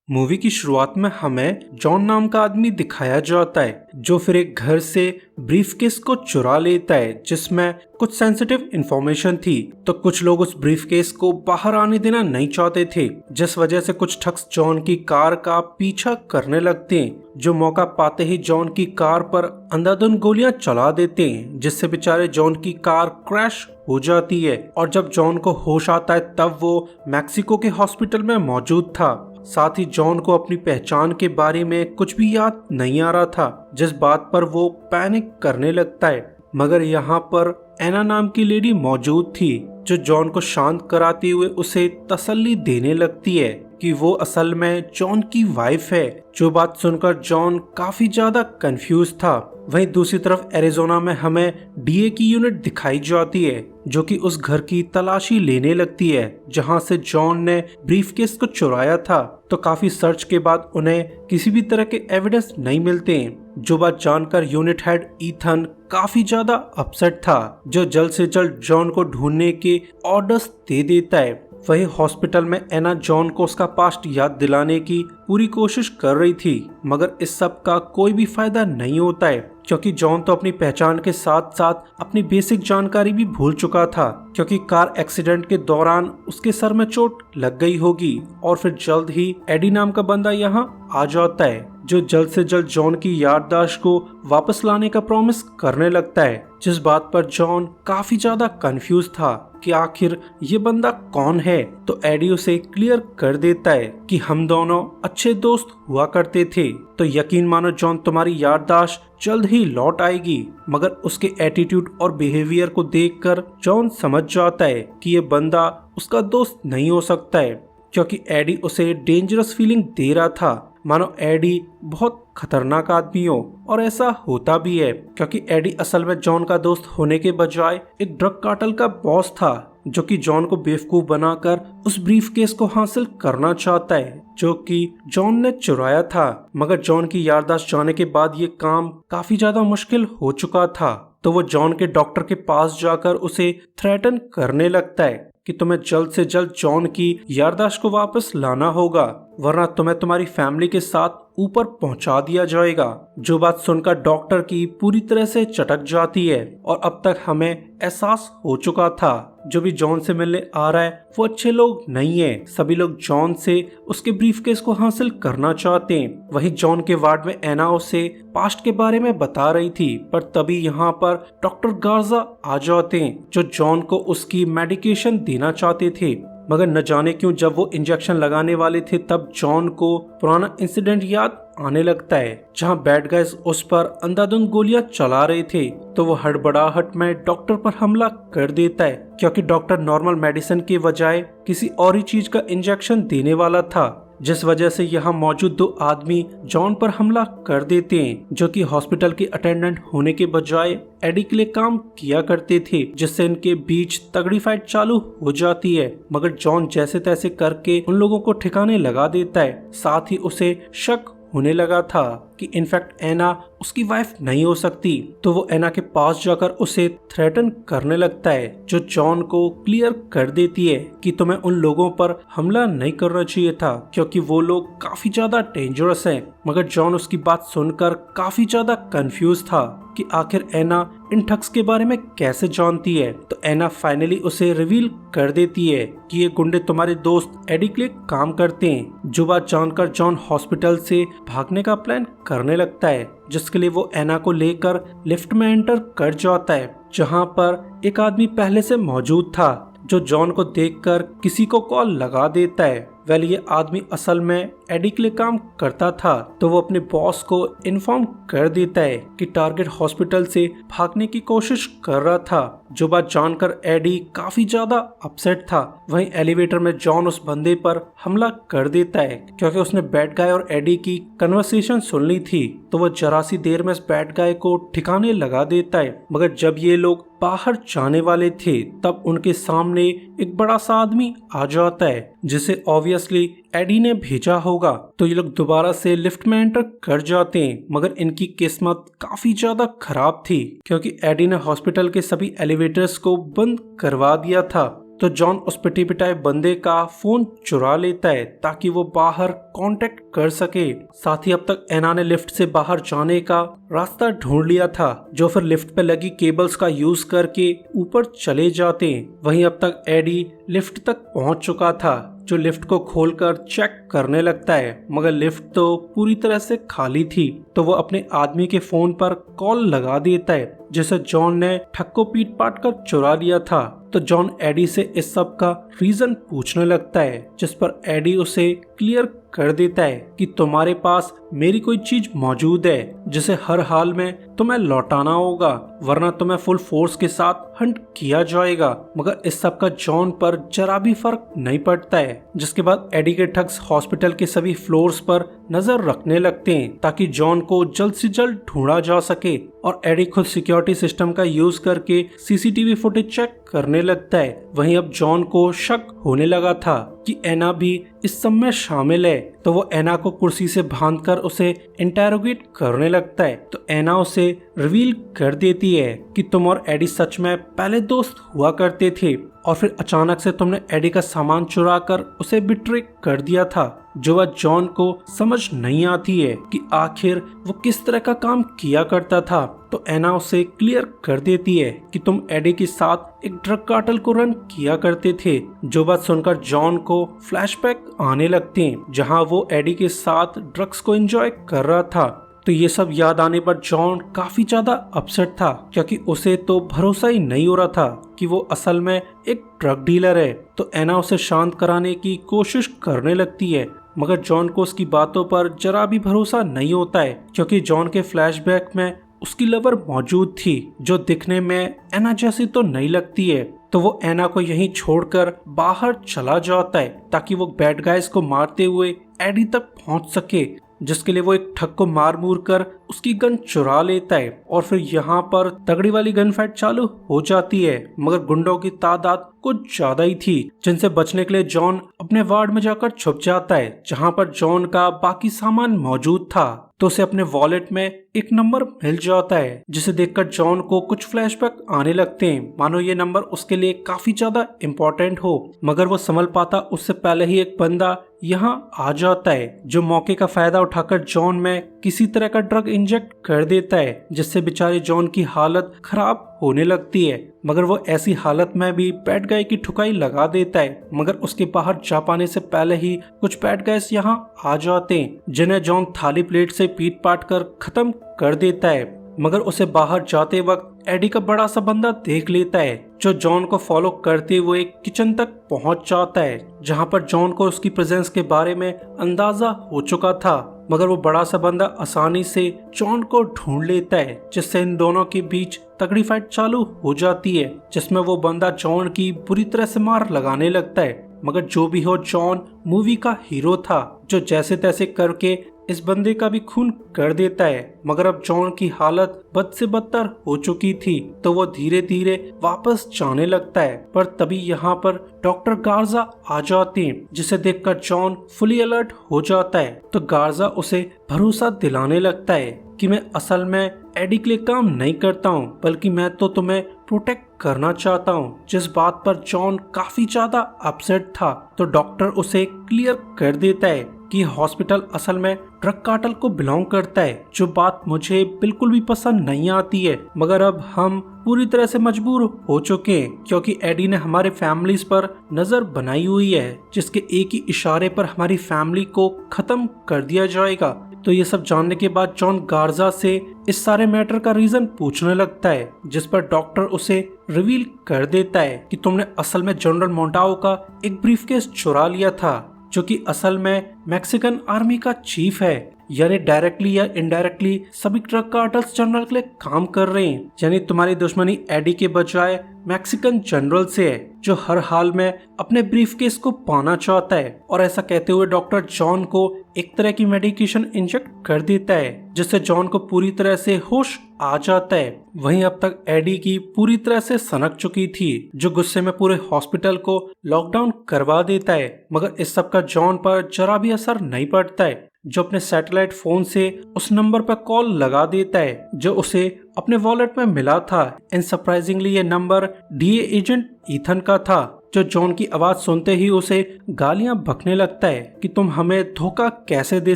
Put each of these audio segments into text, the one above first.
Movie की शुरुआत में हमें जॉन नाम का आदमी दिखाया जाता है जो फिर एक घर से ब्रीफकेस को चुरा लेता है जिसमें कुछ सेंसिटिव इंफॉर्मेशन थी। तो कुछ लोग उस ब्रीफकेस को बाहर आने देना नहीं चाहते थे, जिस वजह से कुछ ठग्स जॉन की कार का पीछा करने लगते हैं, जो मौका पाते ही जॉन की कार पर अंधाधुंध गोलियां चला देते हैं, जिससे बेचारे जॉन की कार क्रैश हो जाती है। और जब जॉन को होश आता है तब वो मैक्सिको के हॉस्पिटल में मौजूद था। साथ ही जॉन को अपनी पहचान के बारे में कुछ भी याद नहीं आ रहा था, जिस बात पर वो पैनिक करने लगता है। मगर यहाँ पर एना नाम की लेडी मौजूद थी जो जॉन को शांत कराते हुए उसे तसल्ली देने लगती है कि वो असल में जॉन की वाइफ है। जो बात सुनकर जॉन काफी ज्यादा कंफ्यूज था। वहीं दूसरी तरफ एरिजोना में हमें डीए की यूनिट दिखाई जाती है जो कि उस घर की तलाशी लेने लगती है जहां से जॉन ने ब्रीफकेस को चुराया था। तो काफी सर्च के बाद उन्हें किसी भी तरह के एविडेंस नहीं मिलते हैं। जो बात जानकर यूनिट हेड ईथन काफी ज्यादा अपसेट था, जो जल्द से जल्द जॉन को ढूंढने के ऑर्डर्स दे देता है। वही हॉस्पिटल में एना जॉन को उसका पास्ट याद दिलाने की पूरी कोशिश कर रही थी, मगर इस सब का कोई भी फायदा नहीं होता है क्योंकि जॉन तो अपनी पहचान के साथ साथ अपनी बेसिक जानकारी भी भूल चुका था, क्योंकि कार एक्सीडेंट के दौरान उसके सर में चोट लग गई होगी। और फिर जल्द ही एडी नाम का बंदा यहाँ आ जाता है जो जल्द से जल्द जॉन की याददाश्त को वापस लाने का प्रॉमिस करने लगता है, जिस बात पर जॉन काफी ज्यादा कंफ्यूज था कि आखिर ये बंदा कौन है। तो एडी उसे क्लियर कर देता है कि हम दोनों अच्छे दोस्त हुआ करते थे, तो यकीन मानो जॉन तुम्हारी याददाश्त जल्द ही लौट आएगी। मगर उसके एटीट्यूड और बिहेवियर को देखकर जॉन समझ जाता है कि ये बंदा उसका दोस्त नहीं हो सकता है, क्योंकि एडी उसे डेंजरस फीलिंग दे रहा था, मानो एडी बहुत खतरनाक आदमी हो। और ऐसा होता भी है क्योंकि एडी असल में जॉन का दोस्त होने के बजाय एक ड्रग कार्टेल का बॉस था जो कि जॉन को बेवकूफ बनाकर उस ब्रीफकेस को हासिल करना चाहता है जो कि जॉन ने चुराया था। मगर जॉन की याददाश्त जाने के बाद ये काम काफी ज्यादा मुश्किल हो चुका था, तो वो जॉन के डॉक्टर के पास जाकर उसे थ्रेटन करने लगता है कि तुम्हें जल्द से जल्द जॉन की याददाश्त को वापस लाना होगा, वरना तुम्हें तुम्हारी फैमिली के साथ ऊपर पहुंचा दिया जाएगा। जो बात सुनकर डॉक्टर की पूरी तरह से चटक जाती है और अब तक हमें एहसास हो चुका था जो भी जॉन से मिलने आ रहा है वो अच्छे लोग नहीं है। सभी लोग जॉन से उसके ब्रीफकेस को हासिल करना चाहते हैं। वहीं जॉन के वार्ड में एना उसे पास्ट के बारे में बता रही थी, पर तभी यहाँ पर डॉक्टर गार्जा आ जाते हैं जो जॉन को उसकी मेडिकेशन देना चाहते थे। मगर न जाने क्यों जब वो इंजेक्शन लगाने वाले थे तब जॉन को पुराना इंसिडेंट याद आने लगता है जहां बैड गाइज उस पर अंधाधुंध गोलियां चला रहे थे। तो वो हड़बड़ाहट में डॉक्टर पर हमला कर देता है क्योंकि डॉक्टर नॉर्मल मेडिसिन के बजाय किसी और ही चीज का इंजेक्शन देने वाला था, जिस वजह से यहाँ मौजूद दो आदमी जॉन पर हमला कर देते हैं जो कि हॉस्पिटल के अटेंडेंट होने के बजाय एडी के लिए काम किया करते थे, जिससे इनके बीच तगड़ी फाइट चालू हो जाती है। मगर जॉन जैसे तैसे करके उन लोगों को ठिकाने लगा देता है। साथ ही उसे शक होने लगा था कि इनफैक्ट एना उसकी वाइफ नहीं हो सकती, तो वो एना के पास जाकर उसे थ्रेटन करने लगता है जो जॉन को क्लियर कर देती है कि तुम्हें उन लोगों पर हमला नहीं करना चाहिए था क्योंकि वो लोग काफी ज्यादा डेंजरस हैं। मगर जॉन उसकी बात सुनकर काफी ज्यादा कंफ्यूज था कि आखिर एना इन ठग्स के बारे में कैसे जानती है। तो एना फाइनली उसे रिवील कर देती है कि ये गुंडे तुम्हारे दोस्त एडी के लिए काम करते हैं। जो बात जानकर जॉन हॉस्पिटल से भागने का प्लान करने लगता है, जिसके लिए वो एना को लेकर लिफ्ट में एंटर कर जाता है जहां पर एक आदमी पहले से मौजूद था जो जॉन को देखकर किसी को कॉल लगा देता है। वेल ये आदमी असल में एडी के लिए काम करता था, तो वो अपने बॉस को इन्फॉर्म कर देता है कि टारगेट हॉस्पिटल से भागने की कोशिश कर रहा था। जो बात जानकर एडी काफी ज्यादा अपसेट था। वहीं एलिवेटर में जॉन उस बंदे पर हमला कर देता है क्योंकि उसने बैड गाय और एडी की कन्वर्सेशन सुन ली थी, तो वो जरा सी देर में इस बैड गाय को ठिकाने लगा देता है। मगर जब ये लोग बाहर जाने वाले थे तब उनके सामने एक बड़ा सा आदमी आ जाता है जिसे ऑब्वियसली एडी ने भेजा होगा। तो ये लोग दोबारा से लिफ्ट में एंटर कर जाते हैं, मगर इनकी किस्मत काफी ज्यादा खराब थी क्योंकि एडी ने हॉस्पिटल के सभी एलिवेटर्स को बंद करवा दिया था। तो जॉन उस पिटी पिटाए बंदे का फोन चुरा लेता है ताकि वो बाहर कांटेक्ट कर सके। साथ ही अब तक एना ने लिफ्ट से बाहर जाने का रास्ता ढूंढ लिया था, जो फिर लिफ्ट पे लगी केबल्स का यूज करके ऊपर चले जाते। वहीं अब तक एडी लिफ्ट तक पहुंच चुका था, जो लिफ्ट को खोलकर चेक करने लगता है, मगर लिफ्ट तो पूरी तरह से खाली थी। तो वो अपने आदमी के फोन पर कॉल लगा देता है, जिसे जॉन ने ठक्को पीट पाट कर चुरा लिया था। तो जॉन एडी से इस सब का रीजन पूछने लगता है, जिस पर एडी उसे क्लियर कर देता है कि तुम्हारे पास मेरी कोई चीज मौजूद है जिसे हर हाल में तुम्हें लौटाना होगा, वरना तुम्हें फुल फोर्स के साथ हंट किया जाएगा। मगर इस सब का जॉन पर जरा भी फर्क नहीं पड़ता है। जिसके बाद एडी के ठग्स हॉस्पिटल के सभी फ्लोर्स पर नजर रखने लगते हैं ताकि जॉन को जल्द से जल्द ढूंढा जा सके, और एडी खुद सिक्योरिटी सिस्टम का यूज करके सीसीटीवी फुटेज चेक करने लगता है। वहीं अब जॉन को शक होने लगा था कि एना भी इस सब में शामिल है, तो वो एना को कुर्सी से बांधकर उसे इंटेरोगेट करने लगता है। तो एना उसे रिवील कर देती है कि तुम और एडी सच में पहले दोस्त हुआ करते थे, और फिर अचानक से तुमने एडी का सामान चुरा कर उसे बिट्रे कर दिया था। जो वह जॉन को समझ नहीं आती है कि आखिर वो किस तरह का काम किया करता था। तो एना उसे क्लियर कर देती है कि तुम एडी के साथ एक ड्रग कार्टेल को रन किया करते थे। जो बात सुनकर जॉन को फ्लैशबैक आने लगते हैं, जहां वो एडी के साथ ड्रग्स को एंजॉय कर रहा था। तो ये सब याद आने पर जॉन काफी ज्यादा अपसेट था, क्योंकि उसे तो भरोसा ही नहीं हो रहा था कि वो असल में एक ड्रग डीलर है। तो एना उसे शांत कराने की कोशिश करने लगती है, मगर जॉन को उसकी बातों पर जरा भी भरोसा नहीं होता है, क्योंकि जॉन के फ्लैशबैक में उसकी लवर मौजूद थी, जो दिखने में एना जैसी तो नहीं लगती है। तो वो एना को यहीं छोड़कर बाहर चला जाता है ताकि वो बैड गाइज को मारते हुए एडी तक पहुंच सके, जिसके लिए वो एक ठग को मार मूर कर उसकी गन चुरा लेता है। और फिर यहाँ पर तगड़ी वाली गन फाइट चालू हो जाती है, मगर गुंडों की तादाद कुछ ज्यादा ही थी, जिनसे बचने के लिए जॉन अपने वार्ड में जाकर छुप जाता है, जहाँ पर जॉन का बाकी सामान मौजूद था। तो उसे अपने वॉलेट में एक नंबर मिल जाता है, जिसे देखकर जॉन को कुछ फ्लैशबैक आने लगते हैं, मानो ये नंबर उसके लिए काफी ज्यादा इम्पोर्टेंट हो। मगर वो संभल पाता उससे पहले ही एक बंदा यहाँ आ जाता है, जो मौके का फायदा उठाकर जॉन में किसी तरह का ड्रग इंजेक्ट कर देता है, जिससे बेचारे जॉन की हालत खराब होने लगती है। मगर वो ऐसी हालत में भी बैड गाय की ठुकाई लगा देता है, मगर उसके बाहर जा पाने से पहले ही कुछ बैड गायस यहाँ आ जाते हैं, जिन्हें जॉन थाली प्लेट से पीट पाट कर खत्म कर देता है। मगर उसे बाहर जाते वक्त एडी का बड़ा सा बंदा देख लेता है, जो जॉन को फॉलो करते हुए किचन तक पहुंच जाता है, जहां पर जॉन को उसकी प्रेजेंस के बारे में अंदाजा हो चुका था। मगर वो बड़ा सा बंदा आसानी से जॉन को ढूंढ लेता है, जिससे इन दोनों के बीच तगड़ी फाइट चालू हो जाती है, जिसमें वो बंदा जॉन की बुरी तरह से मार लगाने लगता है। मगर जो भी हो, जॉन मूवी का हीरो था, जो जैसे तैसे करके इस बंदे का भी खून कर देता है। मगर अब जॉन की हालत बद से बदतर हो चुकी थी, तो वो धीरे धीरे वापस जाने लगता है। पर तभी यहाँ पर डॉक्टर गार्जा आ जाते हैं, जिसे देखकर जॉन फुली अलर्ट हो जाता है। तो गार्जा उसे भरोसा दिलाने लगता है कि मैं असल में एडी के लिए काम नहीं करता हूँ, बल्कि मैं तो तुम्हें प्रोटेक्ट करना चाहता हूँ। जिस बात पर जॉन काफी ज्यादा अपसेट था, तो डॉक्टर उसे क्लियर कर देता है कि हॉस्पिटल असल में ड्रग कार्टेल को बिलोंग करता है, जो बात मुझे बिल्कुल भी पसंद नहीं आती है। मगर अब हम पूरी तरह से मजबूर हो चुके हैं, क्योंकि एडी ने हमारे फैमिलीज पर नजर बनाई हुई है, जिसके एक ही इशारे पर हमारी फैमिली को खत्म कर दिया जाएगा। तो ये सब जानने के बाद जॉन गार्जा से इस सारे मैटर का रीजन पूछने लगता है, जिस पर डॉक्टर उसे रिवील कर देता है कि तुमने असल में जनरल मोंटाओ का एक ब्रीफकेस चुरा लिया था, जो कि असल में मैक्सिकन आर्मी का चीफ है, यानी डायरेक्टली या इनडायरेक्टली सभी ड्रग कार्टेल्स जनरल के लिए काम कर रहे हैं। यानी तुम्हारी दुश्मनी एडी के बजाय मैक्सिकन जनरल से है, जो हर हाल में अपने ब्रीफकेस को पाना चाहता है। और ऐसा कहते हुए डॉक्टर जॉन को एक तरह की मेडिकेशन इंजेक्ट कर देता है, जिससे जॉन को पूरी तरह से होश आ जाता है। वहीं अब तक एडी की पूरी तरह से सनक चुकी थी, जो गुस्से में पूरे हॉस्पिटल को लॉकडाउन करवा देता है। मगर इस सब का जॉन पर जरा भी असर नहीं पड़ता है, जो अपने सैटेलाइट फोन से उस नंबर पर कॉल लगा देता है, जो उसे अपने वॉलेट में मिला था। एंड सरप्राइजिंगली ये नंबर डीए एजेंट ईथन का था, जो जॉन की आवाज सुनते ही उसे गालियां बकने लगता है कि तुम हमें धोखा कैसे दे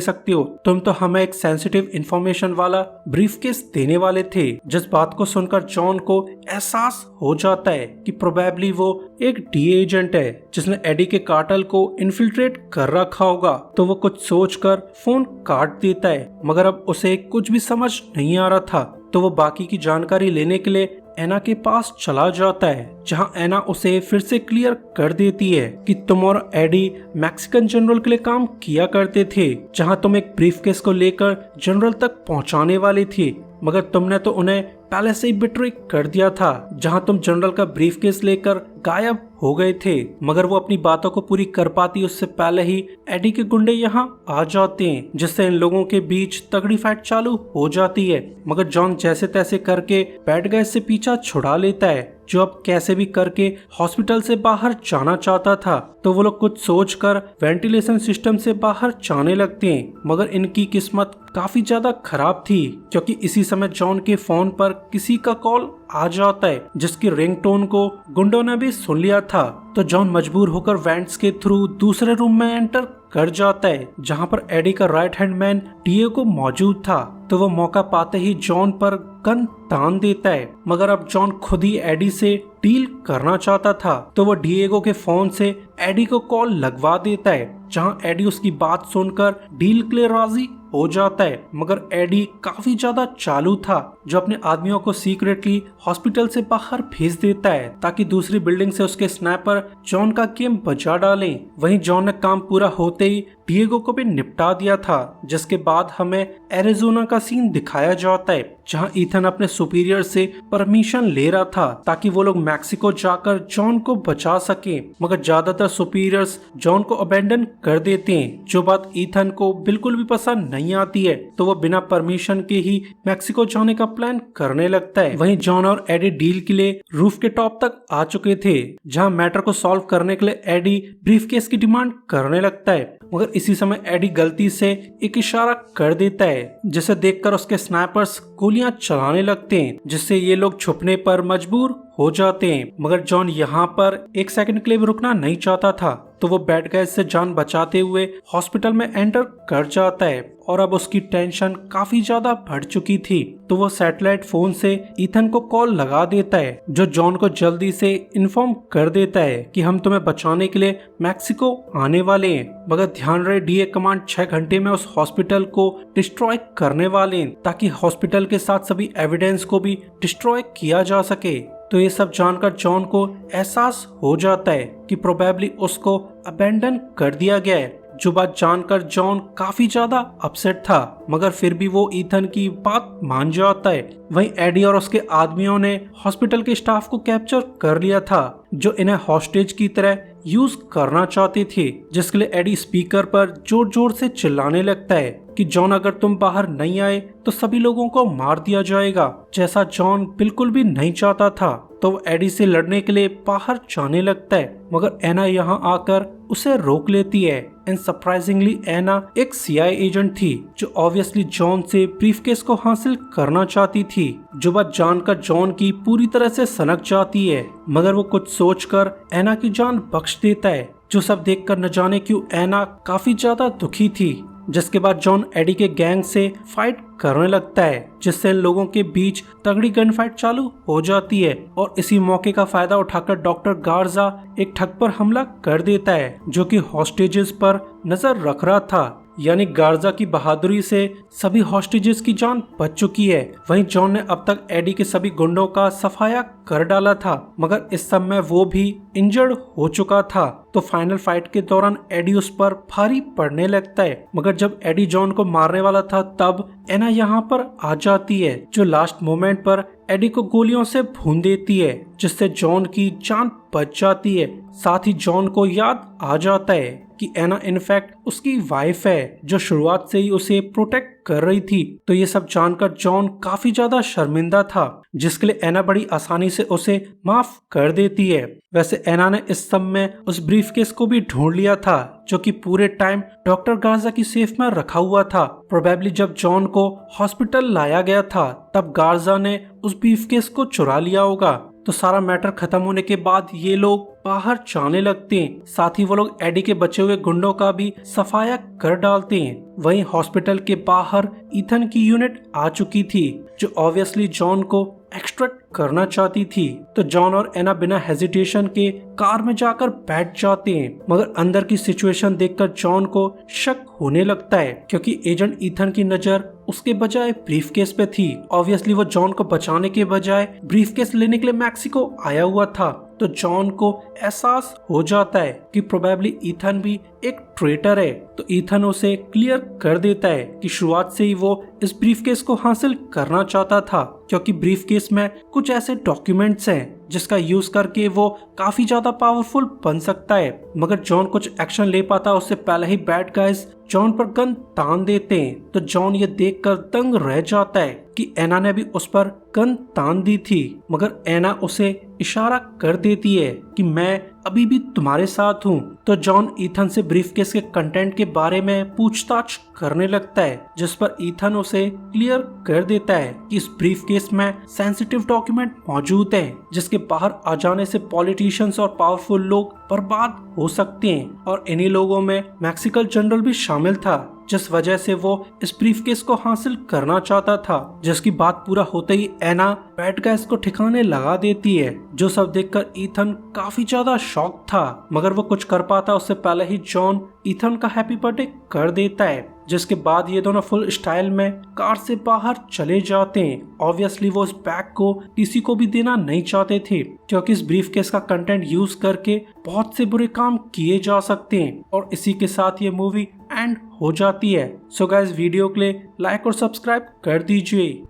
सकती हो, तुम तो हमें एक सेंसिटिव इंफॉर्मेशन वाला ब्रीफकेस देने वाले थे। जिस बात को सुनकर जॉन को एहसास हो जाता है कि प्रोबेबली वो एक डीए एजेंट है जिसने एडी के कार्टेल को इन्फिल्ट्रेट कर रखा होगा। तो वो कुछ सोचकर फोन काट देता है, मगर अब उसे कुछ भी समझ नहीं आ रहा था। तो वो बाकी की जानकारी लेने के लिए एना के पास चला जाता है, जहां एना उसे फिर से क्लियर कर देती है कि तुम और एडी मैक्सिकन जनरल के लिए काम किया करते थे, जहां तुम एक ब्रीफकेस को लेकर जनरल तक पहुंचाने वाले थे, मगर तुमने तो उन्हें पहले से ही बिट्रे कर दिया था, जहां तुम जनरल का ब्रीफकेस लेकर गायब हो गए थे। मगर वो अपनी बातों को पूरी कर पाती उससे पहले ही एडी के गुंडे यहाँ आ जाते हैं, जिससे इन लोगों के बीच तगड़ी फाइट चालू हो जाती है। मगर जॉन जैसे तैसे करके बैड गाइज से पीछा छुड़ा लेता है, जो अब कैसे भी करके हॉस्पिटल से बाहर जाना चाहता था। तो वो लोग कुछ सोचकर वेंटिलेशन सिस्टम से बाहर जाने लगते हैं, मगर इनकी किस्मत काफी ज्यादा खराब थी, क्योंकि इसी समय जॉन के फोन पर किसी का कॉल आ जाता है, जिसकी रिंगटोन को गुंडों ने भी सुन लिया था। तो जॉन मजबूर होकर वेंट्स के थ्रू दूसरे रूम में एंटर कर जाता है, जहां पर एडी का राइट हैंड मैन डिएगो मौजूद था। तो वो मौका पाते ही जॉन पर गन तान देता है, मगर अब जॉन खुद ही एडी से डील करना चाहता था। तो वो डिएगो के फोन से एडी को कॉल लगवा देता है, जहां एडी उसकी बात सुनकर डील के लिए राजी हो जाता है। मगर एडी काफी ज्यादा चालू था, जो अपने आदमियों को सीक्रेटली हॉस्पिटल से बाहर भेज देता है, ताकि दूसरी बिल्डिंग से उसके स्नाइपर जॉन का गेम बचा डालें। वहीं जॉन ने काम पूरा होते ही डिएगो को भी निपटा दिया था, जिसके बाद हमें एरिजोना का सीन दिखाया जाता है, जहां ईथन अपने सुपीरियर से परमिशन ले रहा था ताकि वो लोग मैक्सिको जाकर जॉन को बचा सके। मगर ज्यादातर सुपीरियर्स जॉन को अबेंडन कर देते हैं, जो बात ईथन को बिल्कुल भी पसंद नहीं आती है। तो वो बिना परमिशन के ही मैक्सिको जाने का प्लान करने लगता है। वहीं जॉन और एडी डील के लिए रूफ के टॉप तक आ चुके थे, जहां मैटर को सॉल्व करने के लिए एडी ब्रीफकेस की डिमांड करने लगता है। मगर इसी समय एडी गलती से एक इशारा कर देता है, जिसे देखकर उसके स्नाइपर्स गोलियां चलाने लगते हैं, जिससे ये लोग छुपने पर मजबूर हो जाते हैं। मगर जॉन यहाँ पर एक सेकंड के लिए भी रुकना नहीं चाहता था, तो वो बैड गाइज से जान बचाते हुए हॉस्पिटल में एंटर कर जाता है, और अब उसकी टेंशन काफी ज्यादा बढ़ चुकी थी। तो वो सैटेलाइट फोन से ईथन को कॉल लगा देता है, जो जॉन को जल्दी से इन्फॉर्म कर देता है कि हम तुम्हें बचाने के लिए मैक्सिको आने वाले हैं। मगर ध्यान रहे डीए कमांड 6 घंटे में उस हॉस्पिटल को डिस्ट्रॉय करने वाले हैं, ताकि हॉस्पिटल के साथ सभी एविडेंस को भी डिस्ट्रॉय किया जा सके। तो ये सब जानकर जॉन को एहसास हो जाता है कि प्रोबेबली उसको अबेंडन कर दिया गया है, जो बात जानकर जॉन काफी ज्यादा अपसेट था, मगर फिर भी वो ईथन की बात मान जाता है। वहीं एडी और उसके आदमियों ने हॉस्पिटल के स्टाफ को कैप्चर कर लिया था, जो इन्हें हॉस्टेज की तरह यूज करना चाहते थे, जिसके लिए एडी स्पीकर पर जोर जोर से चिल्लाने लगता है कि जॉन अगर तुम बाहर नहीं आए तो सभी लोगों को मार दिया जाएगा, जैसा जॉन बिल्कुल भी नहीं चाहता था। तो वो एडी से लड़ने के लिए बाहर जाने लगता है, मगर एना यहाँ आकर उसे रोक लेती है। एंड सरप्राइजिंगली एना एक सीआईए एजेंट थी, जो ऑब्वियसली जॉन से ब्रीफकेस को हासिल करना चाहती थी, जो बात जानकर जॉन की पूरी तरह से सनक जाती है। मगर वो कुछ सोचकर एना की जान बख्श देता है, जो सब देखकर न जाने क्यों एना काफी ज्यादा दुखी थी। जिसके बाद जॉन एडी के गैंग से फाइट करने लगता है, जिससे इन लोगों के बीच तगड़ी गन फाइट चालू हो जाती है। और इसी मौके का फायदा उठाकर डॉक्टर गार्जा एक ठग पर हमला कर देता है, जो कि हॉस्टेजेस पर नजर रख रहा था। यानी गार्जा की बहादुरी से सभी हॉस्टेजेस की जान बच चुकी है। वहीं जॉन ने अब तक एडी के सभी गुंडों का सफाया कर डाला था, मगर इस समय वो भी इंजर्ड हो चुका था। तो फाइनल फाइट के दौरान एडी उस पर भारी पड़ने लगता है, मगर जब एडी जॉन को मारने वाला था तब एना यहाँ पर आ जाती है, जो लास्ट मोमेंट पर एडी को गोलियों से भून देती है, जिससे जॉन की जान बच जाती है। साथ ही जॉन को याद आ जाता है कि एना इनफैक्ट उसकी वाइफ है, जो शुरुआत से ही उसे प्रोटेक्ट कर रही थी। तो ये सब जानकर जॉन काफी ज्यादा शर्मिंदा था, जिसके लिए एना बड़ी आसानी से उसे माफ कर देती है। वैसे एना ने इस सब में उस ब्रीफकेस को भी ढूंढ लिया था, जो कि पूरे टाइम डॉक्टर गार्जा की सेफ में रखा हुआ था। प्रोबेबली जब जॉन को हॉस्पिटल लाया गया था तब गार्जा ने उस ब्रीफकेस को चुरा लिया होगा। तो सारा मैटर खत्म होने के बाद ये लोग बाहर जाने लगते हैं। साथ ही वो लोग एडी के बचे हुए गुंडों का भी सफाया कर डालते हैं। वहीं हॉस्पिटल के बाहर ईथन की यूनिट आ चुकी थी जो ऑब्वियसली जॉन को एक्सट्रैक्ट करना चाहती थी। तो जॉन और एना बिना हेजिटेशन के कार में जाकर बैठ जाते हैं, मगर अंदर की सिचुएशन देखकर जॉन को शक होने लगता है क्योंकि एजेंट ईथन की नजर उसके बजाय ब्रीफकेस पे थी। ऑब्वियसली वो जॉन को बचाने के बजाय ब्रीफकेस लेने के लिए मैक्सिको आया हुआ था। तो जॉन को एहसास हो जाता है कि प्रोबेबली ईथन भी एक ट्रेटर है। तो ईथन उसे क्लियर कर देता है कि शुरुआत से ही वो इस ब्रीफकेस को हासिल करना चाहता था क्योंकि ब्रीफकेस में कुछ ऐसे डॉक्यूमेंट्स हैं जिसका यूज करके वो काफी ज्यादा पावरफुल बन सकता है। मगर जॉन कुछ एक्शन ले पाता उससे पहले ही बैड गाइज जॉन पर गन तान देते हैं। तो जॉन ये देखकर दंग रह जाता है कि एना ने भी उस पर गन तान दी थी, मगर एना उसे इशारा कर देती है कि मैं अभी भी तुम्हारे साथ हूँ। तो जॉन ईथन से ब्रीफकेस के कंटेंट के बारे में पूछताछ करने लगता है जिस पर ईथन उसे क्लियर कर देता है कि इस ब्रीफकेस में सेंसिटिव डॉक्यूमेंट मौजूद है जिसके बाहर आ जाने से पॉलिटिशियंस और पावरफुल लोग बर्बाद हो सकते हैं और इन्हीं लोगों में मैक्सिकन जनरल भी शामिल था जिस वजह से वो इस ब्रीफकेस को हासिल करना चाहता था। जिसकी बात पूरा होते ही एना बैड गाइस को ठिकाने लगा देती है। जो सब देखकर ईथन काफी ज्यादा शॉक था, मगर वो कुछ कर पाता उससे पहले ही जॉन ईथन का हैप्पी बर्थडे कर देता है जिसके बाद ये दोनों फुल स्टाइल में कार से बाहर चले जाते हैं। ऑब्वियसली वो इस बैग को किसी को भी देना नहीं चाहते थे क्योंकि इस ब्रीफकेस का कंटेंट यूज करके बहुत से बुरे काम किए जा सकते हैं और इसी के साथ ये मूवी एंड हो जाती है। सो गाइस वीडियो के लिए लाइक और सब्सक्राइब कर दीजिए।